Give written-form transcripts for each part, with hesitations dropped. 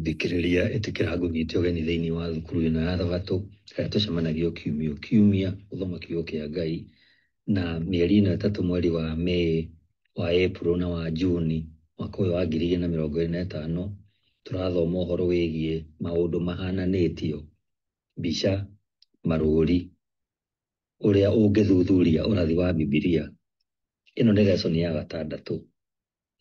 Thikĩrĩria ĩtĩkĩra ngũnyite ũgeni thĩinĩ wa thukuru ĩno ya Thabatũ, harĩa tũcemanagia o kiumia gũthoma kiugo kĩa Ngai, na mĩeri ĩno ĩtatũ, mweri wa Mĩĩ, wa April na wa Juni mwaka ũyũ wa 2025, tũrathoma ũhoro wĩgiĩ maũndũ mahananĩtio, mbica, marũri, ũrĩa ũngĩthuthuria ũrathi wa Bibilia. Ĩno nĩ lesson ya 6,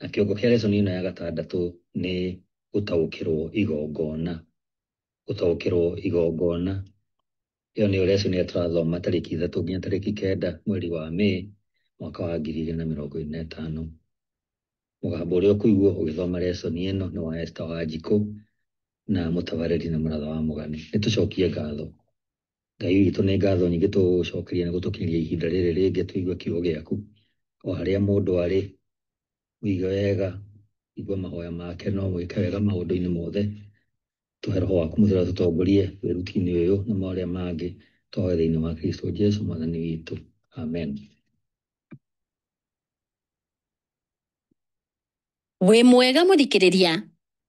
na kĩongo kĩa lesson ĩno ya 6 nĩ gũtaũkĩrwo igongona. Gũtaũkĩrwo igongona, ĩyo nĩyo lesson ĩrĩa tũrathoma tarĩki 3 nginya tarĩki 9 mweri wa Mĩĩ mwaka wa 2025. Mũgambo ũrĩa ũkũigua ũgĩthoma lesson ĩno nĩ wa Esther Wanjikũ, na mũtabarĩri na mũratha wa Mũgani. Nĩtũcokie ngatho. Ngai witũ, nĩ ngatho nyingĩ tũgũcokeria nĩ gũtũkinyĩria ihinda rĩrĩ rĩngĩ tũigue kiugo gĩaku. O harĩa mũndũ arĩ, wĩige wega, igua mahoya make, no mwĩke wega maũndũ-inĩ mothe. Tũhe Roho waku Mũtheru atũtongorie wĩruti-inĩ ũyũ na marĩa mangĩ, tũhoe thĩinĩ wa Kristo Jesũ mwathani witũ. Amen. Wĩ mwega mũthikĩrĩria,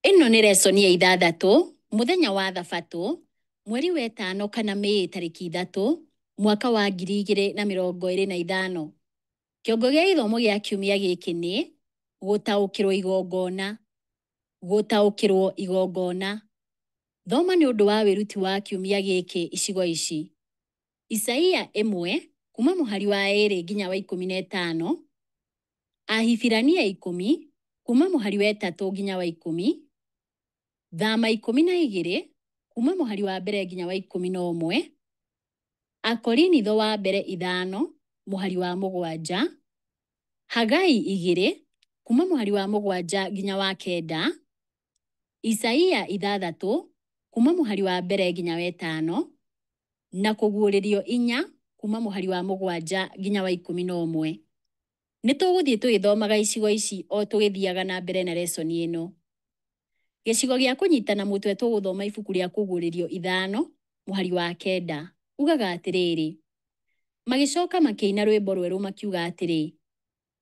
ĩno nĩ lesson ya 6, mũthenya wa Thabatũ, mweri wa 5 kana Mĩĩ tarĩki 3 mwaka wa 2025. Kĩongo gĩa gĩthomo gĩa kiumia gĩkĩ nĩ gũtaũkĩrwo igongona. Gũtaũkĩrwo igongona. Thoma nĩ ũndũ wa wĩruti wa kiumia gĩkĩ icigo ici: Isaia 1 kuma mũhari wa 2 nginya wa 15, Ahibirania 10 kuma mũhari wa 3 nginya wa 10, Thama 12 kuma mũhari wa 1 nginya wa 11, Akorinitho wa mbere 5 mũhari wa 7, Hagai 2 kuma mũhari wa 7 nginya wa 9, Isaia 6 kuma mũhari wa 1 nginya wa 5, na Kũguũrĩrio 4 kuma mũhari wa 7 nginya wa 11. Nĩtũgũthiĩ tũgĩthomaga icigo ici o tũgĩthiaga na mbere na lesson ĩno. Gĩcigo gĩa kũnyitana mũtwe tũgũthoma ibuku rĩa Kũguũrĩrio 5 mũhari wa 9. Ugaga atĩrĩrĩ: magĩcoka makĩina rwĩmbo rwerũ makiuga atĩrĩ,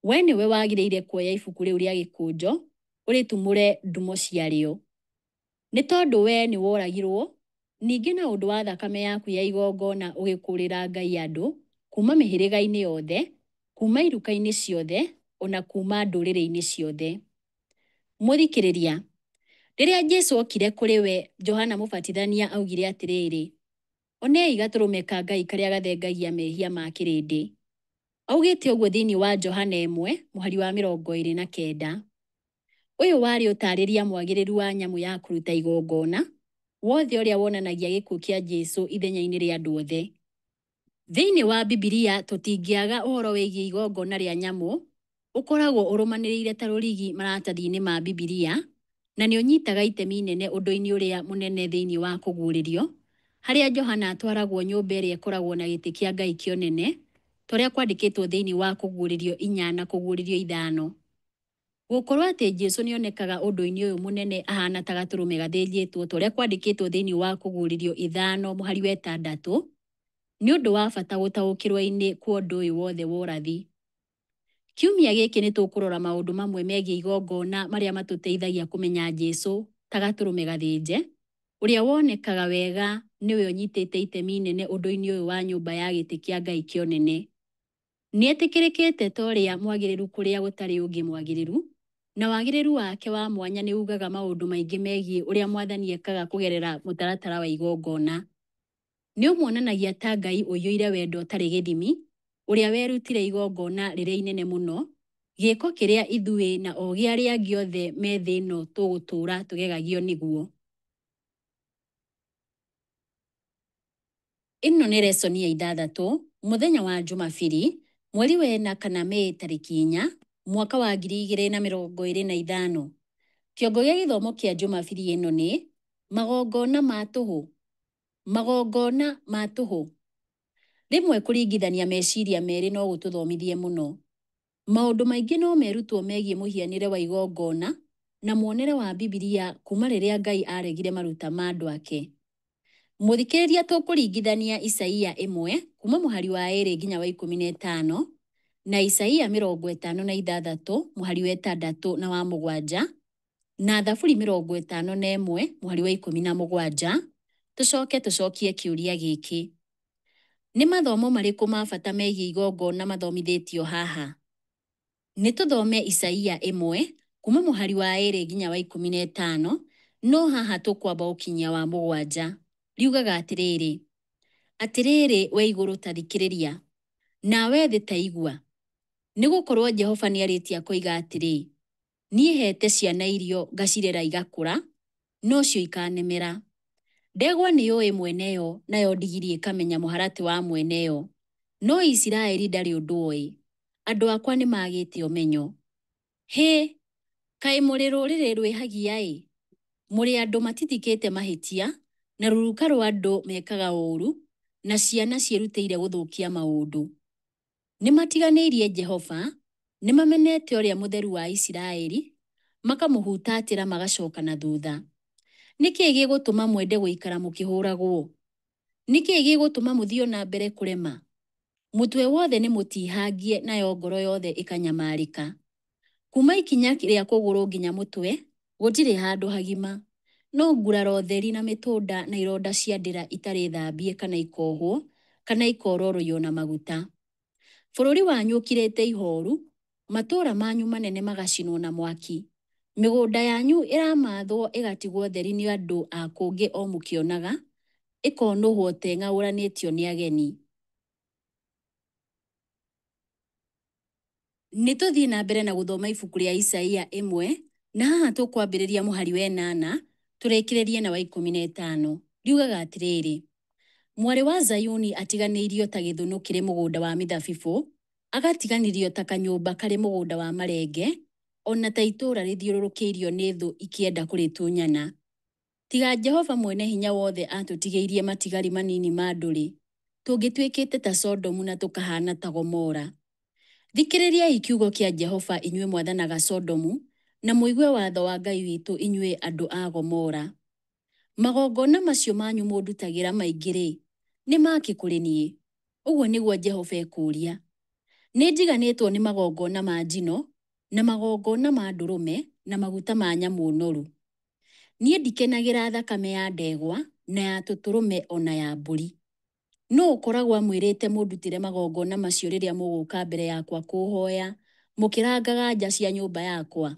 we nĩwe wagĩrĩire kuoya ibuku rĩu rĩa gĩkũnjo ũrĩtumũre ndumo ciarĩo. Nĩ tondũ we nĩ woragirwo, ningĩ na ũndũ wa thakame yaku ya igongona ũgĩkũrĩra Ngai andũ kuma mĩhĩrĩga-inĩ yothe, kuma iruka-inĩ ciothe, ona kuma ndũrĩrĩ-inĩ ciothe. Mũthikĩrĩria, rĩrĩa Jesũ okire kũrĩ we, Johana Mũbatithania augire atĩrĩrĩ, onei gatũrũme ka Ngai karĩa gathengagia mehia ma kĩrĩndĩ. Augĩte ũguo thĩinĩ wa Johana 1 mũhari wa 29. Ũyũ warĩ ũtarĩria mwagĩrĩru wa nyamũ ya kũruta igongona, wothe ũrĩa wonanagia gĩkuũ kĩa Jesũ ithenya-inĩ rĩa andũ othe. Thĩinĩ wa Bibilia tũtingĩaga ũhoro wĩgiĩ igongona rĩa nyamũ, ũkoragwo ũrũmanĩrĩire ta rũrigi maratathi-inĩ ma Bibilia, na nĩ ũnyitaga itemi inene ũndũ-inĩ ũrĩa mũnene thĩinĩ wa Kũguũrĩrio, harĩa Johana atwaragwo nyũmba ĩrĩa ĩkoragwo na gĩtĩ kĩa Ngai kĩonene, tũrĩa kwandĩkĩtwo thĩinĩ wa Kũguũrĩrio 4 na Kũguũrĩrio 5. Gũkorwo atĩ Jesũ nĩonekaga ũndũ-inĩ ũyũ mũnene ahana ta gatũrũme gathĩnjĩtwo tũrĩa kwandĩkĩtwo thĩinĩ wa Kũguũrĩrio 5 mũhari wa 6, nĩ ũndũ wa bata gũtaũkĩrwo-inĩ kwa ũndũ ũyũ wothe wa ũrathi. Kiumia gĩkĩ nĩ tũkũrora maũndũ mamwe megiĩ igongona marĩa matũteithagia kũmenya Jesũ ta gatũrũme gathĩnje, ũrĩa wonekaga wega nĩwe ũnyitĩte itemi inene ũndũ-inĩ ũyũ wa nyũmba ya gĩtĩ kĩa Ngai kĩonene. Nĩetĩkĩrĩkĩte ta ũrĩa mwagĩrĩru kũrĩa gũtarĩ ũngĩ mwagĩrĩru, na wagĩrĩru wake wa mwanya nĩ ugaga maũndũ maingĩ megiĩ ũrĩa Mwathani ekaga kũgerera mũtaratara wa igongona. Nĩ ũmuonanagia ta Ngai ũiyũire wendo ũtarĩ gĩthimi, ũrĩa werutire igongona rĩrĩa inene mũno, gĩĩko kĩrĩa ithuĩ na ogĩ arĩa angĩ othe me thĩ ĩno tũgũtũũra tũgegagio nĩguo. Ĩno nĩ lesson ya 6, mũthenya wa Jumabiri, mweri wa 4 kana Mĩĩ tarĩki 4 mwaka wa 2025. Kĩongo gĩa gĩthomo kĩa Jumabiri ĩno nĩ magongona ma tũhũ. Magongona ma tũhũ. Rĩmwe kũringithania meciria merĩ no gũtũthomithie mũno. Maũndũ maingĩ no merutwo megiĩ mũhianĩre wa igongona na muonere wa Bibilia kuma rĩrĩa Ngai aregire maruta ma andũ ake. Mũthikĩrĩria, tũkũringithania Isaia 1 kuma mũhari wa 2 nginya wa 15 na Isaia 56 mũhari wa 6 na wa 7, na Thaburi 51 mũhari wa 17, tucokie kĩũria gĩkĩ. Nĩ mathomo marĩkũ ma bata megiĩ igongona mathomithĩtio haha? Nĩ tũthome Isaia 1 kuma mũhari wa 2 nginya wa 15, no haha tũkwamba ũkinyia wa 7. Riugaga atĩrĩrĩ: atĩrĩrĩ we igũrũ ta thikĩrĩria, nawe thĩ ta igua. Nĩ gũkorwo Jehova nĩarĩtie akoiga atĩrĩ: niĩ hete ciana irio ngacirera igakũra, no cio ikanemera. Ndegwa nĩyũĩ mweneyo, nayo ndigiri ĩkamenya mũharatĩ wa mweneyo. No Isiraeli ndarĩ ũndũ oĩ, andũ akwa nĩ magĩte ũmenyo. Hĩ, kaĩ mũrĩ rũrĩrĩ rwĩhagia-ĩ! Mũrĩ andũ matithikĩte mahĩtia, na ruruka rwa andũ mekaga ũũru, na ciana ciĩrutĩire gũthũkia maũndũ. Nĩ matiganĩirie Jehova, nĩ mamenete ũrĩa mũtheru wa Isiraeli, makamũhutatĩra magacoka na thutha. Nĩkĩĩ gĩgũtũma mwende gũikara mũkĩhũragwo? Nĩkĩĩ gĩgũtũma mũthiĩ na mbere kũrema? Mũtwe wothe nĩ mũtihangie, nayo ngoro yothe ĩkanyamarĩka. Kuma ikinya rĩa kũgũrũ nginya mũtwe, gũtirĩ handũ hagima. No nguraro theri na mĩtũnda na ironda cia ndĩra itarĩ thambie kana ikohwo, kana ikororoiyo na maguta. Bũrũri wanyu ũkirĩte ihooru, matũũra manyu manene magacinwo na mwaki. Mĩgũnda yanyu ĩramathwo ĩgatigwo theri nĩ andũ a kũngĩ o mũkĩonaga, ĩkonũhwo ta ĩng'aũranĩtio nĩ ageni. Nĩ tũthiĩ na mbere na gũthoma ibuku rĩa Isaia 1, na haha tũkwambĩrĩria mũhari wa 8, tũrĩkĩrĩrie na wa 15. Riugaga atĩrĩrĩ: mwarĩ wa Zayuni atiganĩirio ta gĩthũnũ kĩrĩ mũgũnda wa mĩthabibũ, agatiganirio ta kanyũmba karĩ mũgũnda wa marenge, ona ta itũũra rĩthiũrũrũkĩirio nĩ thũ ikĩenda kũrĩtunyana. Tiga Jehova mwene hinya wothe atũtigĩirie matigari manini ma ndũrĩ, tũngĩtuĩkĩte ta Sodomu na tũkahana ta Gomora. Thikĩrĩriai kiugo kĩa Jehova inyuĩ mwathanaga Sodomu, na mũigue watho wa Ngai witũ inyuĩ andũ a Gomora. Magongona macio manyu mũndutagĩra maingĩ-rĩ, nĩ makĩ kũrĩ niĩ? Ũguo nĩguo Jehova ekũũria. Nĩ njiganĩtwo nĩ magongona ma njino, na magongona ma ndũrũme, na maguta ma nyamũ noru. Niĩ ndikenagĩra thakame ya ndegwa, na ya tũtũrũme ona ya mbũri. No ũkoragwo amwĩrĩte mũndutĩre magongona macio rĩrĩa mũgũka mbere yakwa kũhoya, mũkĩrangaga nja cia nyũmba yakwa?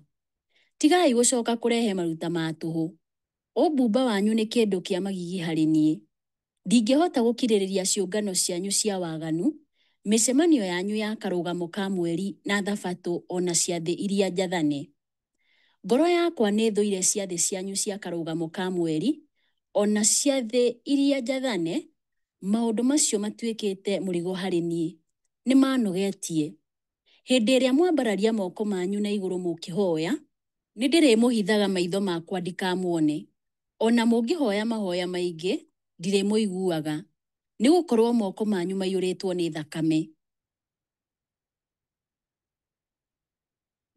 Tigai gũcoka kũrehe maruta ma tũhũ. Ũmbumba wanyu nĩ kĩndũ kĩa magigi harĩ niĩ. Ndingĩhota gũkirĩrĩria ciũngano cianyu cia waganu, mĩcemanio yanyu ya karũgamo ka mweri na thabatũ ona ciathĩ iria njathane. Ngoro yakwa nĩ thũire ciathĩ cianyu cia karũgamo ka mweri, ona ciathĩ iria njathane. Maũndũ macio matuĩkĩte mũrigo harĩ niĩ, nĩ manogetie. Hĩndĩ ĩrĩa mwambararia moko manyu na igũrũ mũkĩhoya, nĩ ndĩrĩmũhithaga maitho makwa ndikamuone. Ona mũngĩhoya mahoya maingĩ, ndirĩmũiguaga, nĩ gũkorwo moko manyu maiyũrĩtwo nĩ thakame.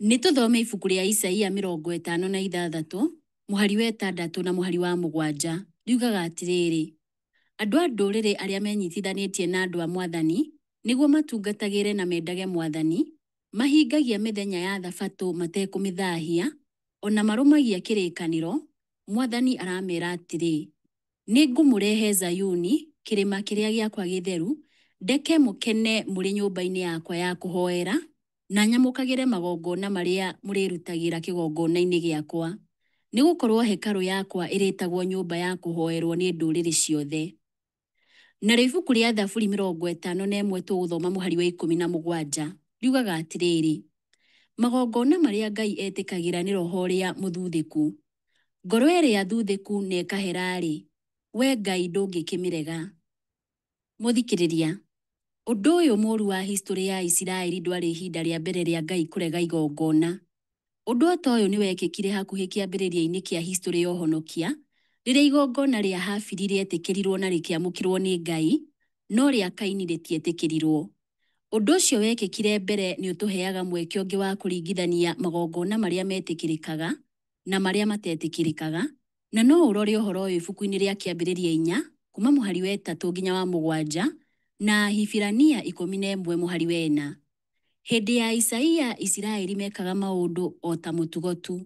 Nĩ tũthome ibuku rĩa Isaia 56, mũhari wa 6 na mũhari wa 7. Riugaga atĩrĩrĩ: andũ a ndũrĩrĩ arĩa menyitithanĩtie na andũ a Mwathani, nĩguo matungatagĩre na mendage Mwathani, mahingagia mĩthenya ya thabatũ matekũmĩthaahia, ona marũmagia kĩrĩkanĩro, Mwathani aramera atĩrĩ: nĩ ngũmũrehe Zayuni, kĩrĩma kĩrĩa gĩakwa gĩtheru, ndeke mũkene mũrĩ nyũmba-inĩ yakwa ya kũhoera, na nyamũkagĩre magongona marĩa mũrĩrutagĩra kĩgongona-inĩ gĩakwa. Nĩ gũkorwo hekarũ yakwa ĩrĩtagwo nyũmba ya kũhoerwo nĩ ndũrĩrĩ ciothe. Narĩo ibuku rĩa Thaburi 51 tũgũthoma mũhari wa 17. Riugaga atĩrĩrĩ: magongona marĩa Ngai etĩkagĩra nĩ roho ũrĩa mũthuthĩku. Ngoro ĩrĩa thuthĩku na ĩkahera-rĩ, we Ngai ndũngĩkĩmĩrega. Mũthikĩrĩria, ũndũ ũyũ mũũru wa historĩ ya Isiraeli ndwarĩ ihinda rĩa mbere rĩa Ngai kũrega igongona. Ũndũ ta ũyũ nĩ wekĩkire hakuhĩ kĩambĩrĩria-inĩ kĩa historĩ ya ũhonokia, rĩrĩa igongona rĩa Habili rĩetĩkĩrirwo na rĩkĩamũkĩrwo nĩ Ngai, no rĩa Kaini rĩtietĩkĩrirwo. Ũndũ ũcio wekĩkire mbere nĩ ũtũheaga mweke ũngĩ wa kũringithania magongona marĩa metĩkĩrĩkaga na marĩa matetĩkĩrĩkaga, na no ũrore ũhoro ũyũ ibuku-inĩ rĩa Kĩambĩrĩria 4 kuma mũhari wa 3 nginya wa 7 na Hibirania 11 mũhari wa 4. Hĩndĩ ya Isaia, Isiraeli mekaga maũndũ o ta mũtugo tu.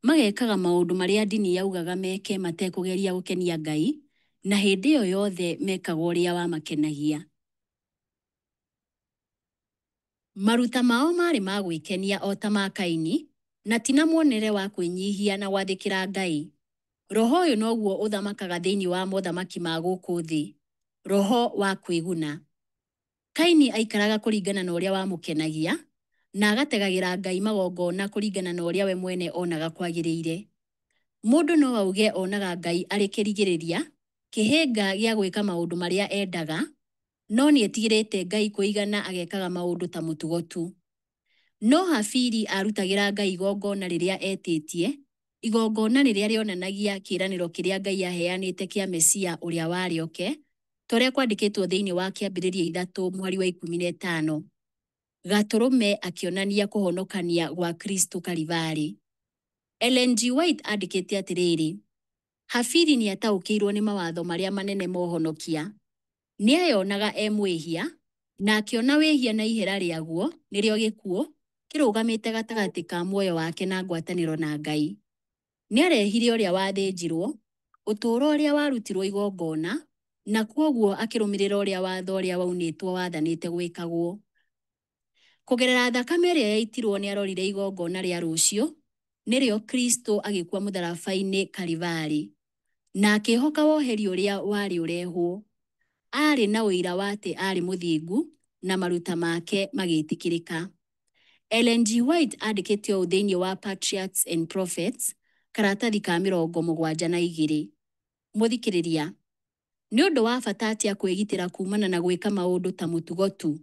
magekaga maũndũ marĩa ndini yaugaga meke matekũgeria gũkenia Ngai, na hĩndĩ ĩyo yothe mekaga ũrĩa wamakenagia. Maruta mao marĩ ma gwĩkenia o ta ma Kaini, na ti na muonere wa kwĩnyihia na gwathĩkĩra Ngai. Roho ũyũ noguo ũthamakaga thĩinĩ wa mothamaki ma gũkũ thĩ, roho wa kwĩguna. Kaini aikaraga kũringana na ũrĩa wamũkenagia, na agategagĩra Ngai magongona kũringana na ũrĩa we mwene onaga kwagĩrĩire. Mũndũ no auge onaga Ngai arĩ kĩrigĩrĩria, kĩhĩnga gĩa gwĩka maũndũ marĩa endaga, no nĩetigĩrĩte Ngai kũigana agekaga maũndũ ta mũtugo tu. No Habili arutagĩra Ngai igongona rĩrĩa etĩtie, igongona rĩrĩa rĩonanagia kĩĩranĩro kĩrĩa Ngai aheanĩte kĩa Mesia ũrĩa warĩoke, ta ũrĩa kwandĩkĩtwo thĩinĩ wa Kĩambĩrĩria 3:15. Gatũrũme akĩonania kũhonokania gwa Kristo Kalivari. Ellen G. White andĩkĩte atĩrĩrĩ, Habili nĩataũkĩirwo nĩ mawatho marĩa manene ma ũhonokia. Nĩeyonaga mwĩhia, na akĩona wĩhia na ihera rĩaguo, nĩrĩo gĩkuũ, kĩrũgamĩte gatagatĩ ka muoyo wake na ngwatanĩro na Ngai. Nĩarehire ũrĩa wathĩnjirwo, ũtũũro ũrĩa warutirwo igongona, na kwoguo akĩrũmĩrĩra ũrĩa watho ũrĩa waunĩtwo wathanĩte gwĩkagwo. Kũgerera thakame ĩrĩa yaitirwo nĩarorire igongona rĩa rũciũ, nĩrĩo Kristo agĩkua mũtharaba-inĩ Kalivari, na akĩhoka woheri ũrĩa warĩ ũrehwo. Arĩ na ũira wa atĩ arĩ mũthingu, na maruta make magĩtĩkĩrĩka. Ellen G. White andĩkĩte ũũ thĩinĩ wa Patriarchs and Prophets, karatathi ka 72. Mũthikĩrĩria, nĩ ũndũ wa bata atĩa kwĩgitĩra kumana na gwĩka maũndũ ta mũtugo tu?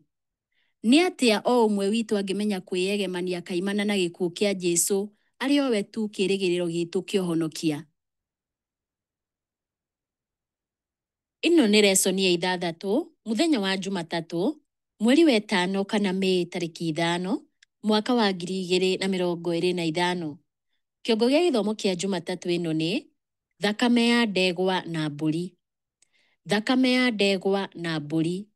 Nĩ atĩa o ũmwe witũ angĩmenya kwĩyegemania kaimana na gĩkuũ kĩa Jesũ, arĩ o we tu kĩĩrĩgĩrĩro gitũ kĩa ũhonokia? Ĩno nĩ lesoni ya 6, mũthenya wa Jumatatũ, mweri wa 5 kana Mĩĩ tarĩki 5, mwaka wa 2025. Kĩongo gĩa gĩthomo kĩa Jumatatũ ĩno nĩ thakame ya ndegwa na mbũri. Thakame ya ndegwa na mbũri.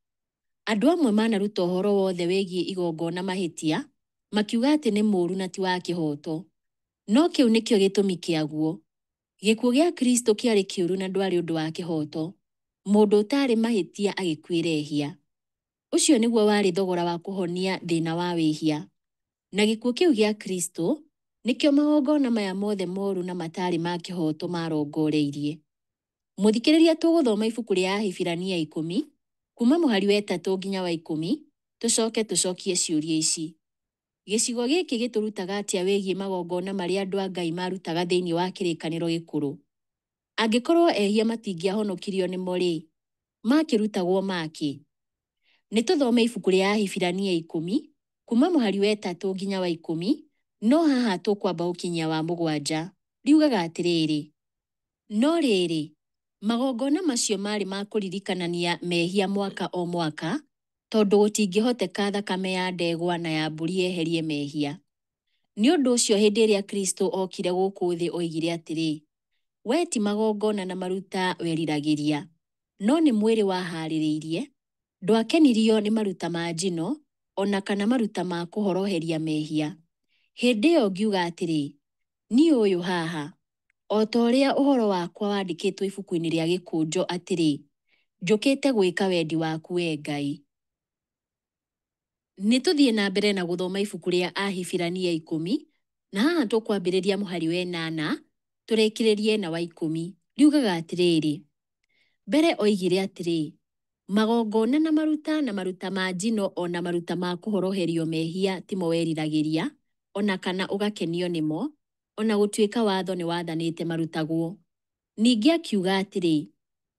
Andũ amwe manaruta ũhoro wothe wĩgiĩ igongona mahĩtia, makiuga atĩ nĩ mũũru na ti wa kĩhoto. No kĩu nĩkĩo gĩtũmi kĩaguo. Gĩkuũ gĩa Kristo kĩarĩ kĩũru na ndwarĩ ũndũ wa kĩhoto. Mũndũ ũtarĩ mahĩtia agĩkwĩrehia. Ũcio nĩguo warĩ thogora wa kũhonia thĩna wa wĩhia. Na gĩkuũ kĩu gĩa Kristo nĩkĩo magongona maya mothe moru na matarĩ ma kĩhoto marongoreirie. Mũthikĩrĩria, tũgũthoma ibuku rĩa Ahibirania 10, kuma mũhari wa 3 nginya wa 10, tũcokie ciũria ici. Gĩcigo gĩkĩ gĩtũrutaga atĩa wĩgiĩ magongona marĩa andũ a Ngai marutaga thĩinĩ wa kĩrĩkanĩro gĩkũrũ? Angĩkorwo ehia matingĩahonokirio nĩmo rĩ, makĩrutagwo makĩ? Nĩtũthome ibuku rĩa Ahibirania 10, kuma mũhari wa 3 nginya wa 10, no haha tũkwamba gũkinyia wa 7. Riugaga atĩrĩrĩ, no rĩrĩ, magongona macio marĩ ma kũririkanania mehia mwaka o mwaka, tondũ gũtingĩhoteka thakame ya ndegwa na ya mbũri yeherie mehia. Nĩ ũndũ ũcio hĩndĩ ĩrĩa Kristo okire gũkũ thĩ oigire atĩrĩ, we ti magongona na maruta weriragĩria, no nĩ mwĩrĩ waharĩrĩirie, ndwakenirio nĩ maruta ma njino, ona kana maruta ma kũhoroheria mehia. Hĩndĩ ĩyo ngiuga atĩrĩ, niĩ ũyũ haha, o ta ũrĩa ũhoro wakwa wandĩkĩtwo ibuku-inĩ rĩa gĩkũnjo atĩrĩ, njũkĩte gwĩka wendi waku we Ngai. Nĩtũthiĩ na mbere na gũthoma ibuku rĩa Ahibirania 10, na haha tũkwambĩrĩria mũhari wa 8, tũrĩkĩrĩrie na wa 10. Riugaga atĩrĩrĩ, mbere oigire atĩrĩ, magongona na maruta ma njino ona maruta ma kũhoroherio mehia timo weriragĩria, ona kana ũgakenio nĩmo, ona gũtuĩka watho nĩ wathanĩte marutagwo. Ningĩ akiuga atĩrĩ,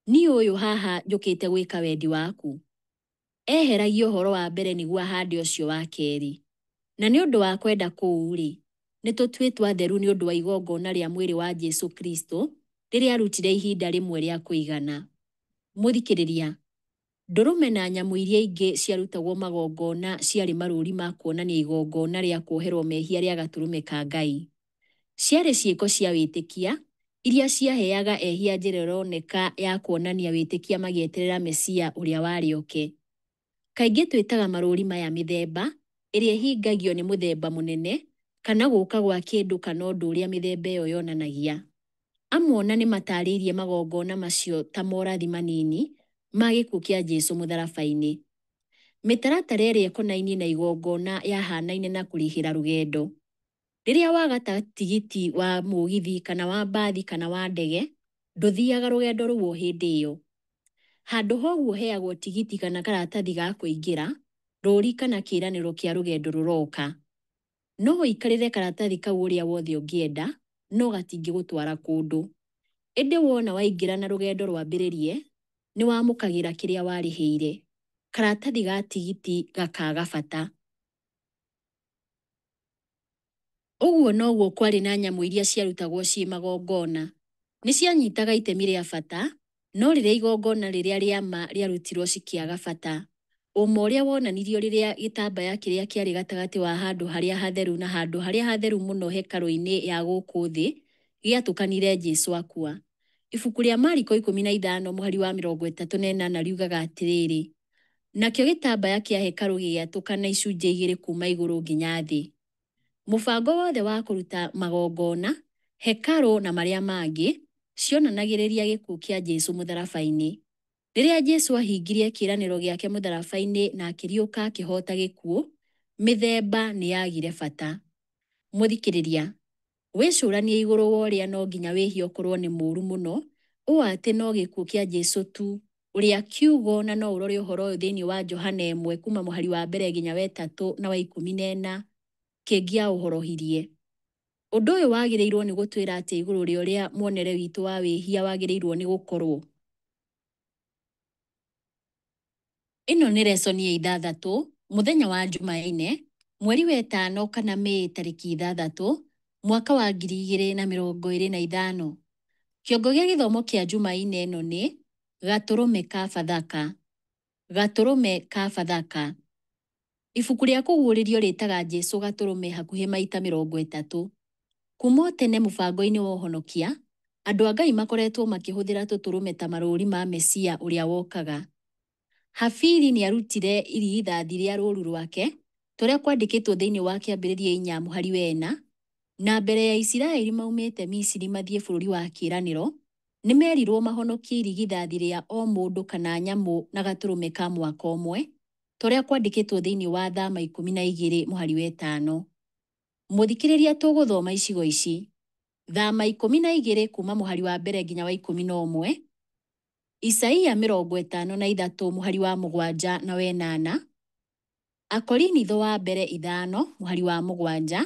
niĩ ũyũ haha njũkĩte gwĩka wendi waku. Eheragia ũhoro wa mbere nĩguo ahande ũcio wa kerĩ. Na nĩ ũndũ wa kwenda kũu-rĩ, nĩtũtuĩtwo atheru nĩ ũndũ wa igongona rĩa mwĩrĩ wa Jesũ Kristo, rĩrĩa arutire ihinda rĩmwe rĩa kũigana. Mũthikĩrĩria, ndũrũme na nyamũ iria ingĩ ciarutagwo magongona ciarĩ marũri ma kuonania igongona rĩa kuoherwo mehia rĩa gatũrũme ka Ngai. Ciarĩ ciĩko cia wĩtĩkia, iria ciaheaga ehia njĩra ĩroneka ya kuonania wĩtĩkia magĩeterera Mesia ũrĩa warĩoke. Kaingĩ twĩtaga marũri maya mĩthemba, ĩrĩa ĩhingagio nĩ mũthemba mũnene, kana gũka gwa kĩndũ kana ũndũ ũrĩa mĩthemba ĩyo yonanagia. Amwe ona nĩ matarĩirie magongona macio ta morathi manini ma gĩkuũ kĩa Jesũ mũtharaba-inĩ. Mĩtaratara ĩrĩa ĩkonainie na igongona yahanaine na kũrĩhĩra rũgendo. Rĩrĩa wagata tigiti wa mũgithi kana wa mbathi kana wa ndege, ndũthiaga rũgendo rũu o hĩndĩ ĩyo. Handũ hoguo heagwo tigiti kana karatathi ga kũingĩra, rũri kana kĩĩranĩro kĩa rũgendo rũroka. No ũikarĩre karatathi kau ũrĩa wothe ũngĩenda, no gatingĩgũtwara kũndũ. Ĩndĩ wona waingĩra na rũgendo rwambĩrĩrie, nĩ wamũkagĩra kĩrĩa warĩhĩire. Karatathi ga tigiti gakaga bata. Ũguo noguo kwarĩ na nyamũ iria ciarutagwo ciĩ magongona. Nĩ cianyitaga itemi rĩa bata, no rĩrĩa igongona rĩrĩa rĩa ma rĩarutirwo cikĩaga bata. Ũmwe ũrĩa wonanirio rĩrĩa gĩtambaya kĩrĩa kĩarĩ gatagatĩ wa handũ harĩa hatheru na handũ harĩa hatheru mũno hekarũ-inĩ ya gũkũ thĩ gĩatũkanire Jesũ akua. Ibuku rĩa Mariko 15 mũhari wa 38 riugaga atĩrĩrĩ: nakĩo gĩtambaya kĩa hekarũ gĩgĩatũkana icunjĩ igĩrĩ kuuma igũrũ nginya thĩ. Mũbango wothe wa kũruta magongona, hekarũ na marĩa mangĩ cionanagĩrĩria gĩkuũ kĩa Jesũ mũtharaba-inĩ. Rĩrĩa Jesũ ahingirie kĩĩranĩro gĩake mũtharaba-inĩ na akĩriũka akĩhoota gĩkuũ, mĩthemba nĩ yagire bata. Mũthikĩrĩria, wĩcũranie igũrũ wa ũrĩa no nginya wĩhia ũkorwo nĩ mũũru mũno, ũũ atĩ no gĩkuũ kĩa Jesũ tu ũrĩa kiugo, na no ũrore ũhoro ũyũ thĩinĩ wa Johana 1 kuma mũhari wa 1 nginya wa 3 na wa 14 kĩngĩaũhorohirie. Ũndũ ũyũ wagĩrĩirwo nĩ gũtwĩra atĩ igũrũ rĩa ũrĩa muonere witũ wa wĩhia wagĩrĩirwo nĩ gũkorwo. Ĩno nĩ lesson ya 6, mũthenya wa Jumaine, mweri wa 5 kana Mĩĩ tarĩki 6, mwaka wa 2025. Kĩongo gĩa gĩthomo kĩa Jumaine ĩno nĩ Gatũrũme ka Bathaka. Gatũrũme ka Bathaka. Ibuku rĩa kũguũrĩrio rĩtaga Jesũ Gatũrũme hakuhĩ maita 30. Kuma tene mũbango-inĩ wa ũhonokia, andũ a Ngai makoretwo makĩhũthĩra tũtũrũme ta marũũri ma Mesia ũrĩa wokaga. Habili nĩ arutire irigithathi rĩa rũũru rwake, tũrĩa kwandĩkĩtwo thĩinĩ wa kĩambĩrĩria 4 mũhari wa 4, na mbere ya Isiraeli maumĩte Misiri mathiĩ bũrũri wa kĩĩranĩro, nĩ merirwo mahonokie irigithathi rĩa o mũndũ kana nyamũ na gatũrũme ka mwaka ũmwe, tũrĩa kwandĩkĩtwo thĩinĩ wa Thama 12 mũhari wa 5. Mũthikĩrĩria, tũgũthoma icigo ici: Thama 12 kuma mũhari wa 1 nginya wa 11, Isaia 53 mũhari wa 7 na wa 8, Akorinitho wa mbere 5 mũhari wa 7,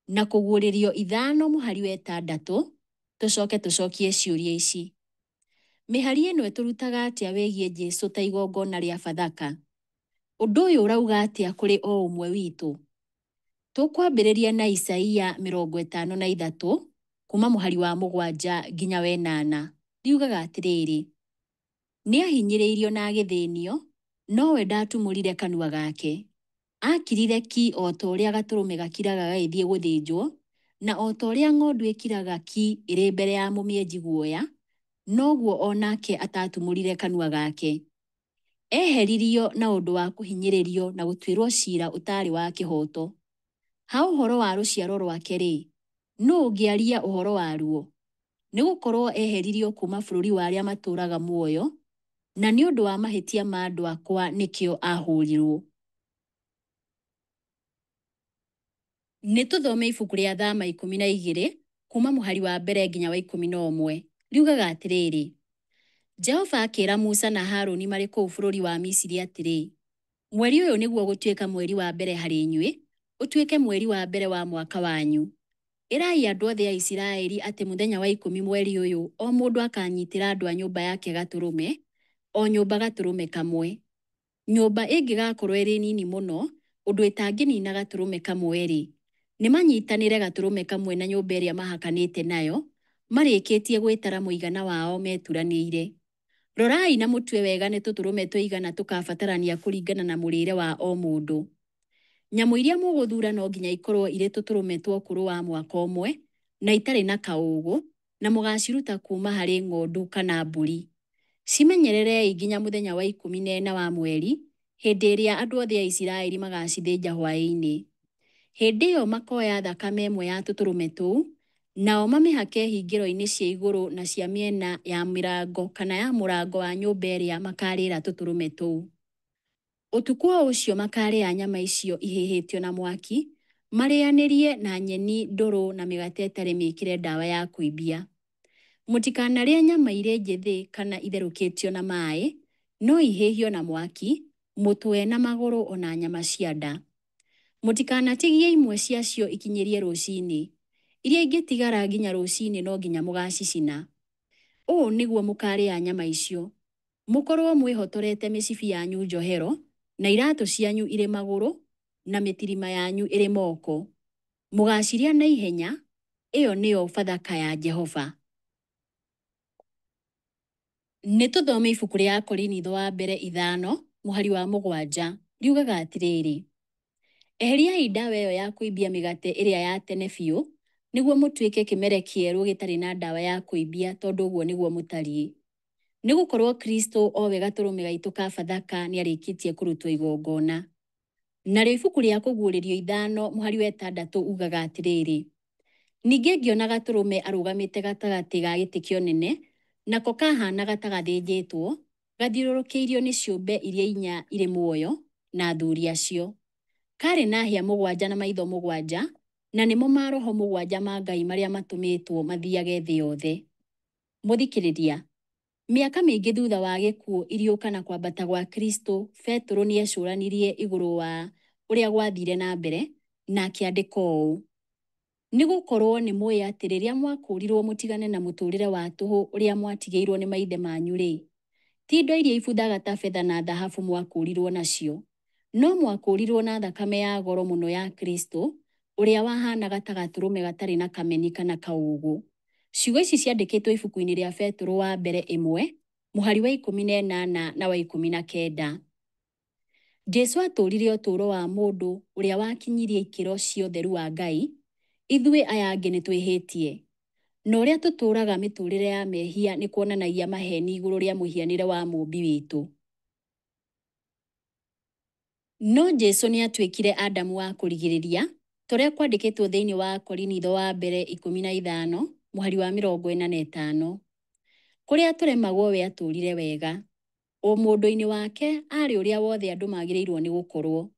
na kũguũrĩrio 5 mũhari wa 6. Tũcokie ciũria ici. Mĩhari ĩno ĩtũrutaga atĩa wĩgiĩ Jesũ ta igongona rĩa Bathaka? Ũndũ ũyũ ũrauga atĩa kũrĩ o ũmwe witũ? Tũkwambĩrĩria na Isaia 53 kuma mũhari wa 7 nginya wa 8. Riugaga atĩrĩrĩ: nĩ ahinyĩrĩirio na agĩthĩnio, nowe ndatumũrire kanua gake. Akirire ki o ta ũrĩa gatũrũme gakiraga gagĩthiĩ gũthĩnjwo, na o ta ũrĩa ng'ondu ĩkiraga ki ĩrĩ mbere ya mũmĩenji guoya, noguo onake atatumũrire kanua gake. Eheririo na ũndũ wa kũhinyĩrĩrio na gũtuĩrwo ciira ũtarĩ wa kĩhooto. Ha ũhoro wa rũciaro rwake-rĩ, nũũ ũngĩaria ũhoro waruo? Nĩ gũkorwo eheririo kuma bũrũri wa arĩa matũũraga muoyo, na nĩ ũndũ wa mahĩtia ma andũ akwa nĩkĩo ahũrirwo. Nĩ tũthome ibuku rĩa Thama 12 kuma mũhari wa 1 nginya wa 11. Riugaga atĩrĩrĩ: Jehova akĩĩra Musa na Harũni marĩ kũu bũrũri wa Misiri atĩrĩ: mweri ũyũ nĩguo gũtuĩka mweri wa mbere harĩ inyuĩ, ũtuĩke mweri wa mbere wa mwaka wanyu. Ĩrai andũ othe a Isiraeli atĩ mũthenya wa 10 mweri ũyũ o mũndũ akanyitĩra andũ a nyũmba yake gatũrũme, o nyũmba gatũrũme kamwe. Nyũmba ĩngĩgakorwo ĩrĩ nini mũno ũndũ ĩtangĩnina gatũrũme kamwe-rĩ, nĩ manyitanĩre gatũrũme kamwe na nyũmba ĩrĩa mahakanĩte nayo, marĩkĩtie gwĩtara mũigana wao meturanĩire. Rorai na mũtue wega nĩ tũtũrũme tũigana tũkabatarania kũringana na mũrĩĩre wa o mũndũ. Nyamũ iria mũgũthura no nginya ikorwo irĩ tũtũrũme twa ũkũrũ wa mwaka ũmwe na itarĩ na kaũũgũ, na mũgaciruta kuma harĩ ng'ondu kana mbũri. Cimenyererei nginya mũthenya wa 14 wa mweri, hĩndĩ ĩrĩa andũ othe a Isiraeli magacithĩnja hwaĩ-inĩ. Hĩndĩ ĩyo makoya thakame ĩmwe ya tũtũrũme tũu, nao mamĩhake hingĩro-inĩ cia igũrũ na cia mĩena ya mĩrango kana ya mũrango wa nyũmba ĩrĩa makarĩra tũtũrũme tũu. Ũtukũ o ũcio makarĩa nyama icio ihĩhĩtio na mwaki, marĩanĩrie na nyeni ndũrũ na mĩgate ĩtarĩ mĩĩkĩre ndawa ya kũimbia. Mũtikanarĩe nyama irĩ njĩthĩ kana itherũkĩtio na maĩ, no ihĩhio na mwaki, mũtwe na magũrũ ona nyama cia nda. Mũtikanatigie imwe ciacio ikinyĩrie rũcinĩ. Iria ingĩtigara nginya rũcinĩ no nginya mũgacicina. Ũũ nĩguo mũkarĩa nyama icio. Mũkorwo mwĩhotorete mĩcibi yanyu njohero, na iratũ cianyu irĩ magũrũ, na mĩtirima yanyu ĩrĩ moko. Mũgacirĩa na ihenya, ĩyo nĩyo Bathaka ya Jehova. Nĩtũthome ibuku rĩa Korinitho wa mbere 5, mũhari wa 7, riugaga atĩrĩrĩ: Eheriai ndawa ĩyo ya kũimbia mĩgate ĩrĩa ya tene biũ, nĩguo mũtuĩke kĩmere kĩerũ gĩtarĩ na ndawa ya kũimbia, tondũ ũguo nĩguo mũtariĩ. Nĩgũkorwo Kristo owe gatũrũme gaitũ ka Bathaka nĩarĩkĩtie kũrutwo igongona. Narĩo ibuku rĩa kũguũrĩrio 5, mũhari wa 6 ugaga atĩrĩrĩ: Ningĩ ngĩona gatũrũme arũgamĩte gatagatĩ ga gĩtĩ kĩa ũnene, nako kahanaga ta gathĩnjĩtwo, gathiũrũrũkĩirio nĩ ciũmbe iria 4 irĩ muoyo, na athuri acio. Karĩ na hĩa 7 na maitho 7, na nĩmo maroho 7 ma Ngai marĩa matũmĩtwo mathiage thĩ yothe. Mũthikĩrĩria, mĩaka mĩingĩ thutha wa gĩkuũ, iriũka na kwambata gwa Kristo, Petro nĩecũranirie igũrũ wa ũrĩa gwathire na mbere, na akĩandĩka ũũ: Nĩgũkorwo nĩmũĩ atĩ rĩrĩa mwakũũrirwo mũtigane na mũtũũrĩre wa tũhũ ũrĩa mwatigĩirwo nĩ maithe manyu-rĩ, ti indo iria ibuthaga ta betha na thahabu mwakũũrirwo nacio, no mwakũũrirwo na thakame ya goro mũno ya Kristo, ũrĩa wahanaga ta gatũrũme gatarĩ na kameni kana kaũũgũ. Ciugo ici ciandĩkĩtwo ibuku-inĩ rĩa Petro wa mbere 1, mũhari wa 18 na wa 19. Jesũ atũũrire ũtũũro wa mũndũ ũrĩa wakinyirie ikĩro cia ũtheru wa Ngai. Ithuĩ aya angĩ nĩtwĩhĩtie. Na ũrĩa tũtũũraga mĩtũũrĩre ya mehia nĩ kuonanagia maheni igũrũ rĩa mũhianĩre wa mũũmbi witũ. No Jesũ nĩatuĩkire Adamu wa kũrigĩrĩria, tũrĩa kwandĩkĩtwo thĩinĩ wa Korinitho wa mbere 15, mũhari wa 45. Kũrĩa tũremagwo we atũũrire wega. O mũndũ-inĩ wake arĩ ũrĩa wothe andũ magĩrĩirwo nĩ gũkorwo.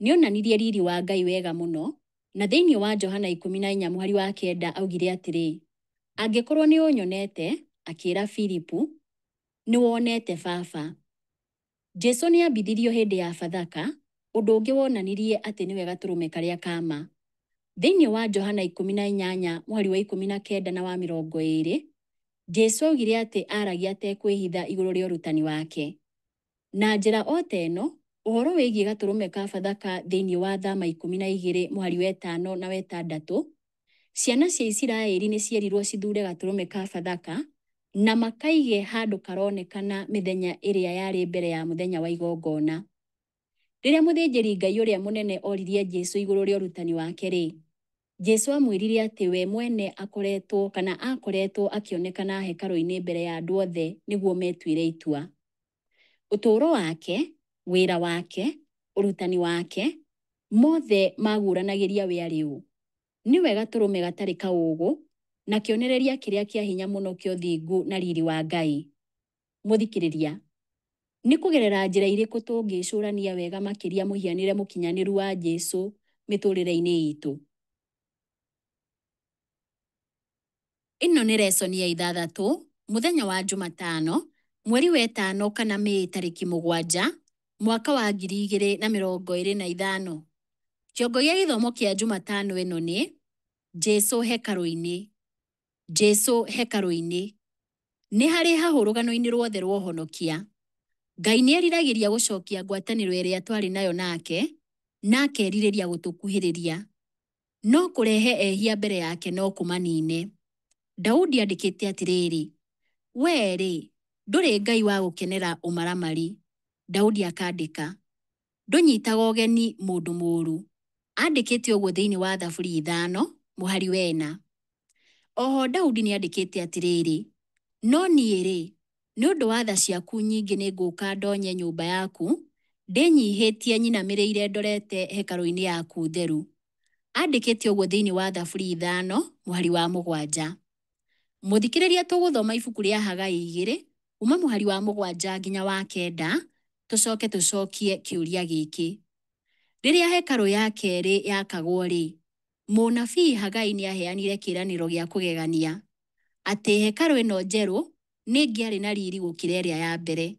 Nĩonanirie riri wa Ngai wega mũno, na thĩinĩ wa Johana 14 mũhari wa 9 augire atĩrĩ: Angĩkorwo nĩ ũnyonete, akĩĩra Filipu, nĩwonete Baba. Jesũ nĩambithirio hĩndĩ ya Bathaka, ũndũ ũngĩ wonanirie atĩ nĩwe gatũrũme karĩa kama. Thĩinĩ wa Johana 18 mũhari wa 19 na wa 20, Jesũ augire atĩ aragia atekwĩhitha igũrũ rĩa ũrutani wake. Na njĩra o ta ĩno, ũhoro wĩgiĩ gatũrũme ka Bathaka thĩinĩ wa Thama 12 mũhari wa 5 na wa 6, ciana cia Isiraeli nĩcierirwo cithuure gatũrũme ka Bathaka na makaige handũ karonekana mĩthenya ĩrĩa yarĩ mbere ya mũthenya wa igongona. Rĩrĩa mũthĩnjĩri Ngai ũrĩa mũnene oririe Jesũ igũrũ rĩa ũrutani wake-rĩ, Jesũ amwĩrire atĩ we mwene akoretwo akĩonekana hekarũ-inĩ mbere ya andũ othe nĩguo metuĩre itua. Ũtũũro wake, wĩra wake, ũrutani wake, mothe maguũranagĩria we arĩ ũ. Nĩwe gatũrũme gatarĩ kaũũgũ, na kĩonereria kĩrĩa kĩa hinya mũno kĩa ũthingu na riri wa Ngai. Mũthikĩrĩria, nĩ kũgerera njĩra irĩkũ tũngĩcũrania wega makĩria mũhianĩre mũkinyanĩru wa Jesũ mĩtũũrĩre-inĩ itũ? Ĩno nĩ lesson ya 6, mũthenya wa Jumatano, mweri wa 5 kana Mĩĩ tarĩki 7, mwaka wa 2025. Kĩongo gĩa gĩthomo kĩa Jumatano ĩno nĩ Jesũ hekarũ-inĩ. Jesũ hekarũ-inĩ. Nĩ harĩ hahũrũgano-inĩ ruothe rwa ũhonokia. Ngai nĩeriragĩria gũcokia ngwatanĩro ĩrĩa twarĩ nayo nake, na akerirĩria gũtũkuhĩrĩria. No kũrehe ehia mbere yake no kũmanine. Daudi andĩkĩte atĩrĩrĩ: We-rĩ, ndũrĩ Ngai wa gũkenera ũmaramari. Daudi akandĩka: Ndũnyitaga ũgeni mũndũ mũũru. Andĩkĩte ũguo thĩinĩ wa Thaburi 5, mũhari wa 4. Oho Daudi nĩandĩkĩte atĩrĩrĩ: No niĩ-rĩ, nĩ ũndũ wa tha ciaku nyingĩ nĩngũka ndonye nyũmba yaku, ndĩnyihĩtie nyinamĩrĩire ndorete hekarũ-inĩ yaku theru. Andĩkĩte ũguo thĩinĩ wa Thaburi 5 mũhari wa 7. Mũthikĩrĩria tũgũthoma ibuku rĩa Hagai 2 kuma mũhari wa 7 nginya wa 9, tũcoke tũcokie kĩũria gĩkĩ. Rĩrĩa hekarũ ya kerĩ yakagwo-rĩ, mũnabii Hagai nĩaheanire kĩĩranĩro gĩa kũgegania atĩ hekarũ ĩno njerũ nĩngĩarĩ na riri gũkĩra ĩrĩa ya mbere.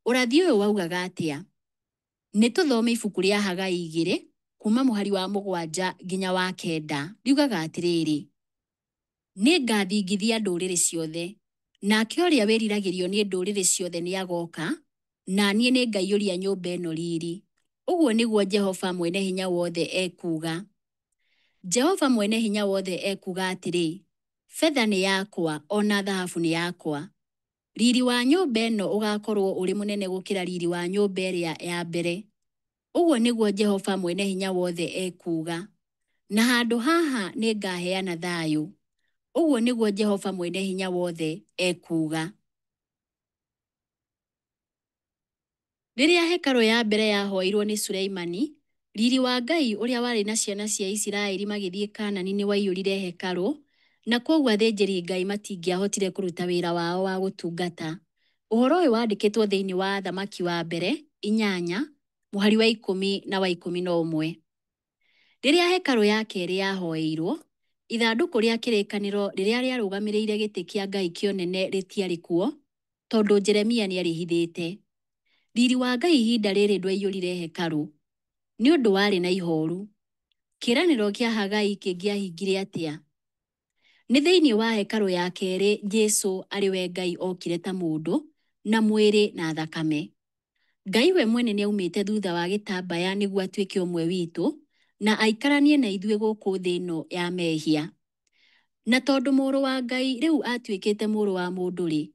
Ũrathi ũyũ waugaga atĩa? Nĩtũthome ibuku rĩa Hagai 2 kuma mũhari wa 7 nginya wa 9. Riugaga atĩrĩrĩ: nĩngathingithia ndũrĩrĩ ciothe, nake ũrĩa wĩriragĩrio nĩ ndũrĩrĩ ciothe nĩagoka, na niĩ nĩngaiyũria nyũmba ĩno riri. Ũguo nĩguo Jehova Mwene-Hinya-Wothe ekuga. Jehova Mwene-Hinya-Wothe ekuga atĩrĩ: betha nĩ yakwa, ona thahabu nĩ yakwa. Riri wa nyũmba ĩno ũgakorwo ũrĩ mũnene gũkĩra riri wa nyũmba ĩrĩa ya mbere. Ũguo nĩguo Jehova Mwene-Hinya-Wothe ekuga. Na handũ haha nĩngaheana thayũ. Ũguo nĩguo Jehova Mwene-Hinya-Wothe ekuga. Rĩrĩa hekarũ ya mbere yahoirwo nĩ Suleimani, riri wa Ngai ũrĩa warĩ na ciana cia Isiraeli magĩthiĩ Kaanani nĩwaiyũrire hekarũ, na koguo athĩnjĩri Ngai matingĩahotire kũruta wĩra wao wa gũtungata. Ũhoro ũyũ wandĩkĩtwo thĩinĩ wa Athamaki wa mbere 8 mũhari wa 10 na wa 11. Rĩrĩa hekarũ ya kerĩ yahoeirwo, ithandũkũ rĩa kĩrĩkanĩro rĩrĩa rĩarũgamĩrĩire gĩtĩ kĩa Ngai kĩonene rĩtiarĩ kuo, tondũ Jeremia nĩarĩhithĩte. Riri wa Ngai ihinda rĩrĩ ndwaiyũrire hekarũ, nĩ ũndũ warĩ na ihooru. Kĩĩranĩro kĩa Hagai kĩngĩahingire atĩa? Nĩ thĩinĩ wa hekarũ ya kerĩ Jesũ arĩwe Ngai okire ta mũndũ, na mwĩrĩ na thakame. Ngai we mwene nĩaumĩte thutha wa gĩtambaya nĩguo atuĩke ũmwe witũ, na aikaranie na ithuĩ gũkũ thĩ ĩno ya mehia. Na tondũ mũrũ wa Ngai rĩu atuĩkĩte mũrũ wa mũndũ-rĩ,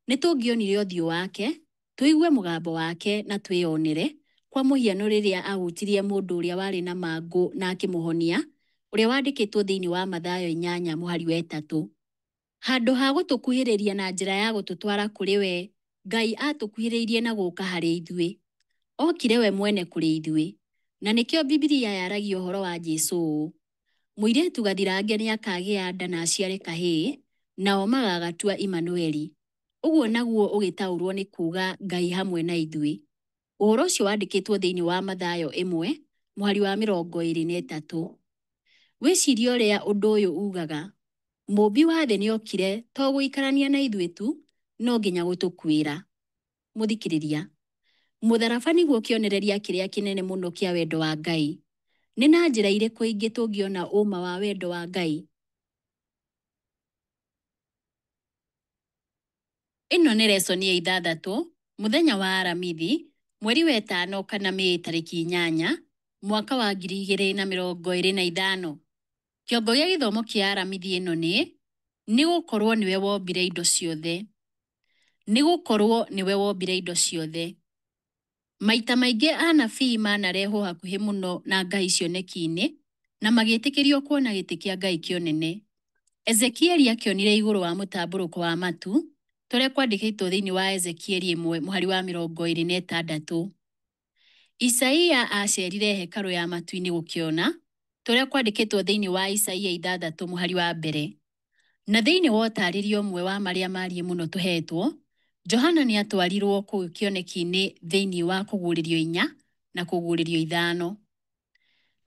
nĩtũngĩonire ũthiũ wake, tũigue mũgambo wake na twĩonere, kwa mũhiano rĩrĩa ahutirie mũndũ ũrĩa warĩ na mangũ na akĩmũhonia, ũrĩa wandĩkĩtwo thĩinĩ wa Mathayo 8 mũhari wa 3. Handũ ha gũtũkuhĩrĩria na njĩra ya gũtũtwara kũrĩ we, Ngai atũkuhĩrĩirie na gũka harĩ ithuĩ. Okire we mwene kũrĩ ithuĩ, na nĩkĩo Bibilia yaragia ũhoro wa Jesũ ũũ: mũirĩtu gathirange nĩakagĩa nda na aciare kahĩĩ, nao magagatua Imanueli. Ũguo naguo ũgĩtaũrwo nĩ kuuga Ngai hamwe na ithuĩ. Ũhoro ũcio wandĩkĩtwo thĩinĩ wa Mathayo 1 mũhari wa 23. Wĩcirie ũrĩa ũndũ ũyũ ugaga: mũmbi wa thĩ nĩokire to gũikarania na ithuĩ tu, no nginya gũtũkuĩra. Mũthikĩrĩria, mũtharaba nĩguo kĩonereria kĩrĩa kĩnene mũno kĩa wendo wa Ngai. Nĩ na njĩra irĩkũ ingĩ tũngĩona ũma wa wendo wa Ngai? Ĩno nĩ lesson ya 6, mũthenya wa Aramithi, mweri wa 5 kana Mĩĩ tarĩki 8, mwaka wa 2025. Kĩongo gĩa gĩthomo kĩa Aramithi ĩno nĩ gũkorwo nĩwe wombire indo ciothe. Nĩ gũkorwo nĩwe wombire indo ciothe. Maita maingĩ anabii manarehwo hakuhĩ mũno na Ngai cioneki-inĩ, na magĩtĩkĩrio kuona gĩtĩ kĩa Ngai kĩonene. Ezekieli akĩonire igũrũ wa mũtambũrũko wa matu, tũrĩa kwandĩkĩtwo thĩinĩ wa Ezekieli 1 mũhari wa 26. Isaia acerire hekarũ ya matu-inĩ gũkĩona, tũrĩa kwandĩkĩtwo thĩinĩ wa Isaia 6 mũhari wa 1. Na thĩinĩ wa ũtarĩrio ũmwe wa marĩa mariĩ mũno tũhetwo, Johana nĩatwarirwo kũu kĩoneki-inĩ thĩinĩ wa kũguũrĩrio 4 na kũguũrĩrio 5.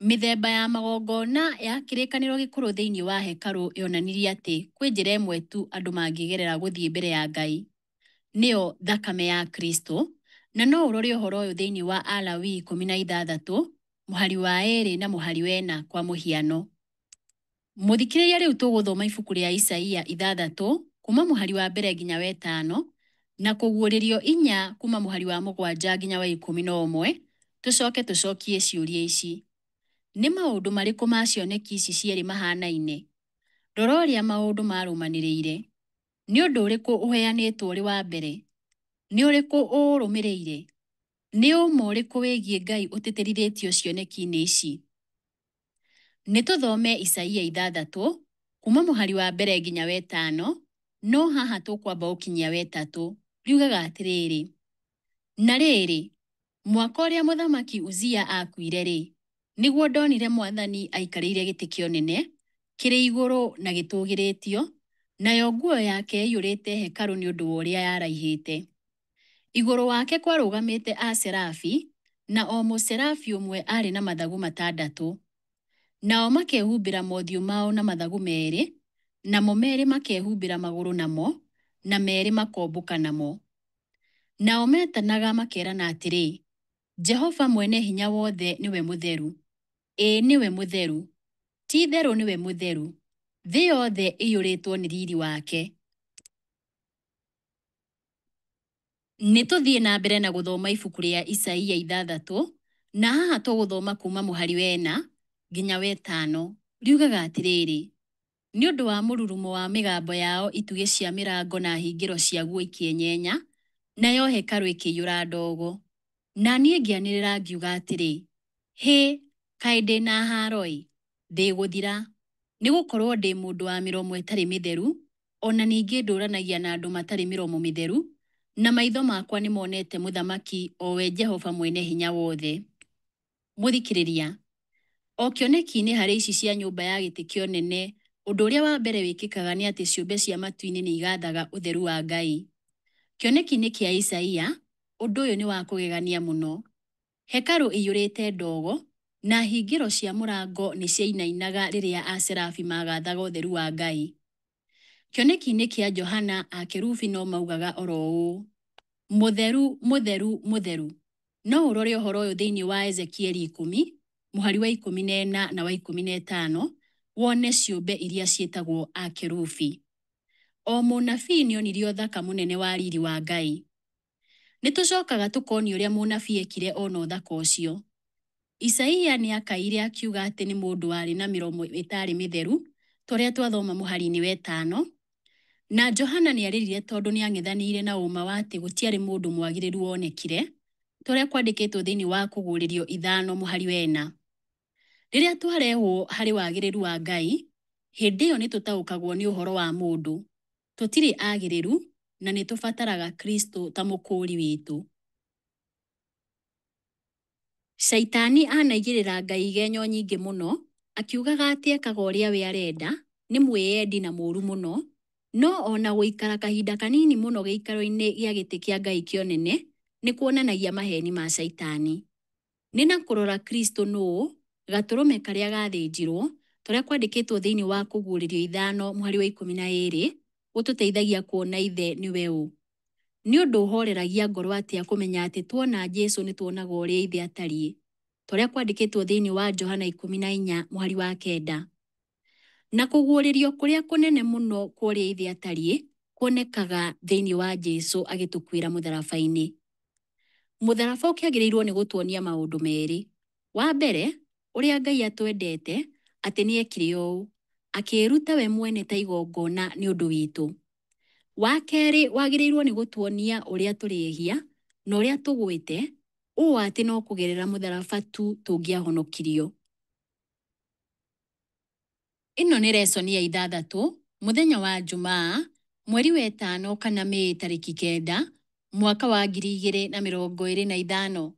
Mĩthemba ya magongona ya kĩrĩkanĩro gĩkũrũ thĩinĩ wa hekarũ yonanirie atĩ kwĩ njĩra ĩmwe tu andũ mangĩgerera gũthiĩ mbere ya Ngai, nĩyo thakame ya Kristo, na no ũrore ũhoro ũyũ thĩinĩ wa Alawii 16 mũhari wa 2 na mũhari wa 4 kwa mũhiano. Mũthikĩrĩria, rĩu tũgũthoma ibuku rĩa Isaia 6 kuma mũhari wa 1 nginya wa 5 na kũguũrĩrio 4 kuma mũhari wa 7 nginya wa 11, tũcoke tũcokie ciũria ici. Nĩ maũndũ marĩkũ ma cioneki ici cierĩ mahanaine? Rora ũrĩa maũndũ marũmanĩrĩire. Nĩ ũndũ ũrĩkũ ũheanĩtwo ũrĩ wa mbere? Nĩ ũrĩkũ ũrũmĩrĩire? Nĩ ũma ũrĩkũ wĩgiĩ Ngai ũtĩtĩrithĩtio cioneki-inĩ ici? Nĩtũthome Isaia 6 kuma mũhari wa 1 nginya wa 5, no haha tũkwamba gũkinyia wa 3. Riugaga atĩrĩrĩ: na rĩrĩ, mwaka ũrĩa mũthamaki Uzia akuire-rĩ, Niguo ndonire Mwathani aikarĩire gĩtĩ kĩa ũnene kĩrĩ igũrũ na gĩtũgĩrĩtio, nayo nguo yake yaiyũrĩte hekarũ nĩ ũndũ wa ũrĩa yaraihĩte. Igũrũ wake kwarũgamĩte aserafi, na o mũserafi ũmwe arĩ na mathagu 6. Nao makehumbĩra mothiũ mao na mathagu merĩ, namo merĩ makehumbĩra magũrũ namo, na merĩ makombũka namo. Nao metanaga makerana atĩrĩ, Jehova mwene hinya wothe nĩwe mũtheru. Ĩĩ nĩwe mũtheru. Ti therũ nĩwe mũtheru. Thĩ yothe ĩiyũrĩtwo nĩ riri wake. Nĩtũthiĩ na mbere na gũthoma ibuku rĩa Isaia 6, na haha tũgũthoma kuma mũhari wa 4 nginya wa 5. Riugaga atĩrĩrĩ, nĩ ũndũ wa mũrurumo wa mĩgambo yao itugĩ cia mĩrango na hingĩro ciaguo ikĩenyenya, nayo hekarũ ĩkĩiyũra ndogo. Na niĩ ngĩanĩrĩra ngiuga atĩrĩ, hĩ, kaĩ ndĩ na haro-ĩ, ndĩgũthira, nĩgũkorwo ndĩ mũndũ wa mĩromo ĩtarĩ mĩtheru, ona ningĩ ndũranagia na andũ matarĩ mĩromo mĩtheru, na maitho makwa nĩmonete mũthamaki, o we Jehova mwene hinya wothe. Mũthikĩrĩria, o kĩoneki-inĩ harĩ ici cia nyũmba ya gĩtĩ kĩa ũnene, ũndũ ũrĩa wa mbere wĩkĩkaga nĩ atĩ ciũmbe cia matu-inĩ nĩ igathaga ũtheru wa Ngai. Kĩoneki-inĩ kĩa Isaia, ũndũ ũyũ nĩ wa kũgegania mũno. Hekarũ ĩiyũrĩte ndogo, na hingĩro cia mũrango nĩ ciainainaga rĩrĩa aserafi magathaga ũtheru wa Ngai. Kĩoneki-inĩ kĩa Johana, akerubi no maugaga oro ũũ, mũtheru, mũtheru, mũtheru. No ũrore ũhoro ũyũ thĩinĩ wa Ezekieli 10, mũhari wa 14 na wa 15, wone ciũmbe iria ciĩtagwo akerubi. O mũnabii nĩonirie ũthaka mũnene wa riri wa Ngai. Nĩtũcokaga tũkonio ũrĩa mũnabii ekire ona ũthaka ũcio. Isaia nĩ akaire akiuga atĩ nĩ mũndũ warĩ na mĩromo ĩtarĩ mĩtheru, tũrĩa twathoma mũhari-inĩ wa 5, na Johana nĩarĩrire tondũ nĩang'ethanĩire na ũma wa atĩ gũtiarĩ mũndũ mwagĩrĩru wonekire, tũrĩa kwandĩkĩtwo thĩinĩ wa Kũguũrĩrio 5 mũhari wa 4. Rĩrĩa twarehwo harĩ wagĩrĩru wa Ngai, hĩndĩ ĩyo nĩtũtaũkagwo nĩ ũhoro wa mũndũ. Tũtirĩ agĩrĩru, na nĩtũbataraga Kristo ta mũkũũri witũ. Shaitani anaigĩrĩra Ngai igenyo nyingĩ mũno, akiugaga atĩ ekaga ũrĩa we arenda, nĩ mwĩyendi na mũũru mũno, no ona gũikara kahinda kanini mũno gĩikaro-inĩ gĩa gĩtĩ kĩa Ngai kĩa ũnene, nĩ kuonanagia maheni ma Shaitani. Nĩ na kũrora Kristo nũũ, gatũrũme karĩa gathĩnjirwo, tũrĩa kwandĩkĩtwo thĩinĩ wa Kũguũrĩrio 5 mũhari wa 12, gũtũteithagia kuona ithe nĩwe ũ. Nĩ ũndũ ũhoreragia ngoro atĩa kũmenya atĩ tuona Jesũ nĩ tuonaga ũrĩa ithe atariĩ, tũrĩa kwandĩkĩtwo thĩinĩ wa Johana 14 mũhari wa 9. Na kũguũrĩrio kũrĩa kũnene mũno kwa ũrĩa ithe atariĩ, kuonekaga thĩinĩ wa Jesũ agĩtũkuĩra mũtharaba-inĩ. Mũtharaba ũkĩagĩrĩirwo nĩ gũtuonia maũndũ merĩ. Wa mbere, ũrĩa Ngai atwendete, atĩ nĩ ekire ũũ, akĩĩruta we mwene ta igongona nĩ ũndũ witũ. Wa kerĩ, wagĩrĩirwo nĩ gũtuonia ũrĩa tũrĩ ehia, na ũrĩa tũgwĩte, ũũ atĩ no kũgerera mũtharaba tu tũngĩahonokirio. Ĩno nĩ lesson ya 6, mũthenya wa Jumaa, mweri wa 5 kana Mĩĩ tarĩki 9, mwaka wa 2025.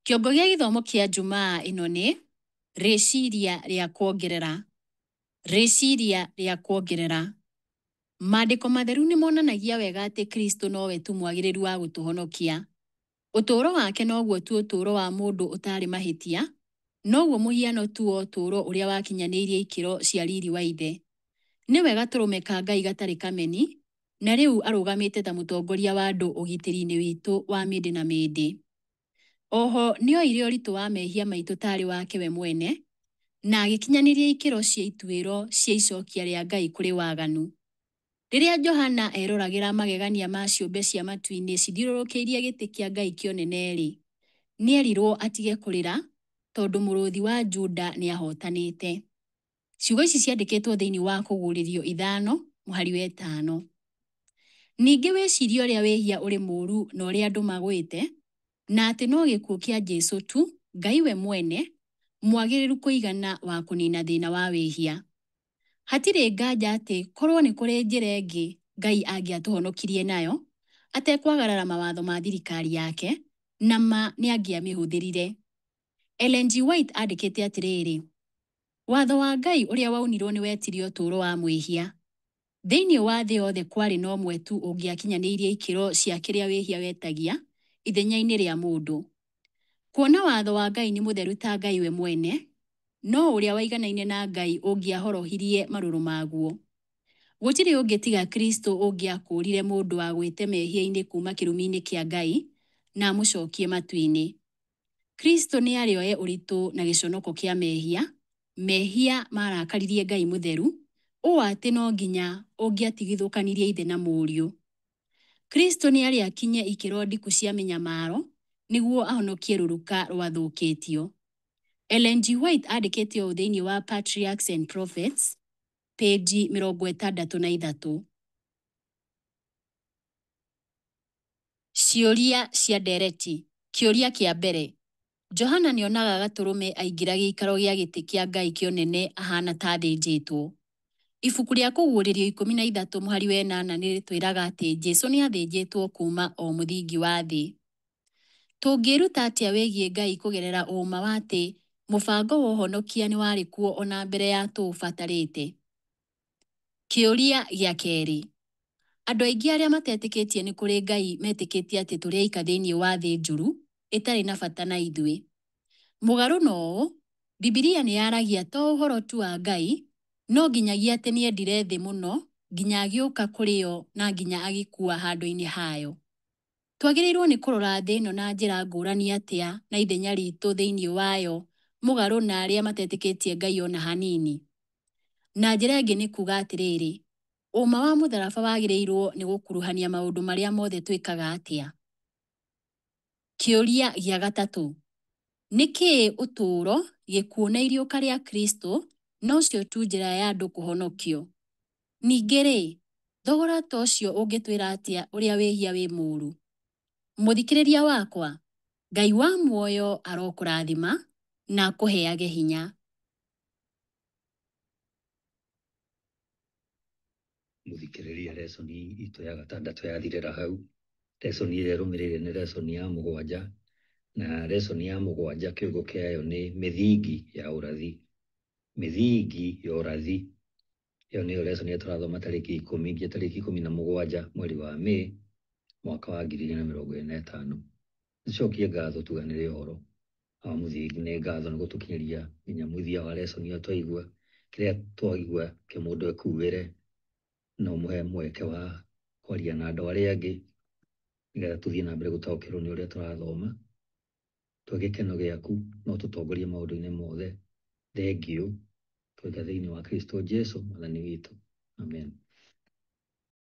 Kĩongo gĩa gĩthomo kĩa Jumaa ĩno nĩ rĩciria rĩa kuongerera. Rĩciria rĩa kuongerera. Maandĩko matheru nĩ monanagia wega atĩ Kristo nowe tu mwagĩrĩru wa gũtũhonokia. Ũtũũro wake noguo tu ũtũũro wa mũndũ ũtarĩ mahĩtia, noguo mũhiano tu wa ũtũũro ũrĩa wakinyanĩirie ikĩro cia riri wa ithe. Nĩwe gatũrũme ka Ngai gatarĩ kameni, na rĩu arũgamĩte ta mũtongoria wa andũ ũgitĩri-inĩ witũ wa mĩndĩ na mĩndĩ. Oho nĩoire ũritũ wa mehia maitũ tarĩ wake we mwene, na agĩkinyanĩria ikĩro cia ituĩro cia icokia rĩa Ngai kũrĩ waganu. Rĩrĩa Johana eroragĩra magegania ma ciũmbe cia matu-inĩ cithiũrũrũkĩirie gĩtĩ kĩa Ngai kĩa ũnene-rĩ, nĩerirwo atige kũrĩra, tondũ mũrũthi wa Juda nĩahotanĩte. Ciugo ici ciandĩkĩtwo thĩinĩ wa Kũguũrĩrio 5 mũhari wa 5. Ningĩ wĩcirie ũrĩa wĩhia ũrĩ mũũru na ũrĩa andũ magwĩte, na atĩ no gĩkuũ kĩa Jesũ tu, Ngai we mwene, mwagĩrĩru kũigana wa kũnina thĩna wa wĩhia. Hatirĩ nganja atĩ korwo nĩ kũrĩ njĩra ĩngĩ Ngai angĩatũhonokirie nayo, atekwagarara mawatho ma thirikari yake, na ma nĩangĩamĩhũthĩrire. Ellen G. White andĩkĩte atĩrĩrĩ, watho wa Ngai ũrĩa waunirwo nĩ wetirie ũtũũro wa mwĩhia. Thĩinĩ wa thĩ yothe kwarĩ na ũmwe tu ũngĩakinyanĩirie ikĩro cia kĩrĩa wĩhia wetagia ithenya-inĩ rĩa mũndũ. Kuona watho wa Ngai nĩ mũtheru ta Ngai we mwene, no ũrĩa waiganaine na Ngai ũngĩahorohirie marũrũ maguo. Gũtirĩ ũngĩ tiga Kristo ũngĩakũrire mũndũ wa gwĩte mehia-inĩ kuma kĩrumi-inĩ kĩa Ngai na amũcokie matu-inĩ. Kristo nĩ arĩoe ũritũ na gĩconoko kĩa mehia, mehia marakaririe Ngai mũtheru, ũũ atĩ no nginya ũngĩatigithũkanirie ithe na mũriũ. Kristo nĩ arĩ akinye ikĩro ndiku cia mĩnyamaro nĩguo ahonokie rũruka rwathũkĩtio. Ellen G. White andĩkĩte ũũ thĩinĩ wa Patriarchs and Prophets, peji 63. Ciũria cia ndereti. Kĩũria kĩa mbere. Johana nĩonaga Gatũrũme aingĩra gĩikaro gĩa gĩtĩ kĩa Ngai kĩonene ahana ta athĩnjĩtwo. Ibuku rĩa Kũguũrĩrio 13:8 nĩrĩtwĩraga atĩ Jesũ nĩ athĩnjĩtwo kuma o mũthingi wa thĩ. Tũngĩruta atĩa wĩgiĩ Ngai kũgerera ũma wa atĩ mũbango wa ũhonokia nĩ warĩ kuo ona mbere ya tũũbatarĩte? Kĩũria gĩa kerĩ. Andũ aingĩ arĩa matetĩkĩtie nĩ kũrĩ Ngai metĩkĩtie atĩ tũrĩ aika thĩinĩ wa thĩ njũru ĩtarĩ na bata na ithuĩ. Mũgarũ na ũũ, Bibilia nĩ yaragia to ũhoro tu wa Ngai, no nginyagia atĩ nĩ endire thĩ mũno nginya agĩũka kũrĩ yo na nginya agĩkua handũ-inĩ hayo. Twagĩrĩirwo nĩ kũrora thĩ ĩno na njĩra ngũrani atĩa na ithenya ritũ thĩinĩ wayo, mũgarũ na arĩa matetĩkĩtie Ngai ona hanini. Na njĩra ĩngĩ nĩ kuga atĩrĩrĩ, ũma wa mũtharaba wagĩrĩirwo nĩ gũkuruhania maũndũ marĩa mothe twĩkaga atĩa? Kĩũria gĩa gatatũ. Nĩkĩĩ ũtũũro, gĩkuũ na iriũka rĩa Kristo no cio tu njĩra ya andũ kũhonokio? Ningĩ-rĩ, thogora ta ũcio ũngĩtwĩra atĩa ũrĩa wĩhia wĩ mũũru? Mũthikĩrĩria wakwa, Ngai wa muoyo arokũrathima na akũheage hinya. Mũthikĩrĩria, lesoni itũ ya gatandatũ yathirĩra hau. Lesoni ĩrĩa ĩrũmĩrĩire nĩ lesoni ya 7, na lesoni ya 7 kiugo kĩayo nĩ mĩthingi ya ũrathi. Mĩthingi ya ũrathi. Ĩyo nĩyo lesoni ĩrĩa tũrathoma tarĩki 10 nginya tarĩki 17 mweri wa Mĩĩ mwaka wa 2025. Nĩcokie ngatho tuganĩre ũhoro wa mũthingi. Nĩ ngatho nĩ gũtũkinyĩria nginya mũthia wa lesoni ĩyo twaigua. Kĩrĩa twaigua kĩmũndũ ekuugĩre no mũhe mweke wa kwaria na andũ arĩa angĩ nĩgetha tũthiĩ na mbere gũtaũkĩrwo nĩ ũrĩa tũrathoma. Twagĩkeno gĩaku no tũtongorie maũndũ-inĩ mothe. Thengiũ. Twĩka thĩinĩ wa Kristo Jesũ mwathani witũ. Amen.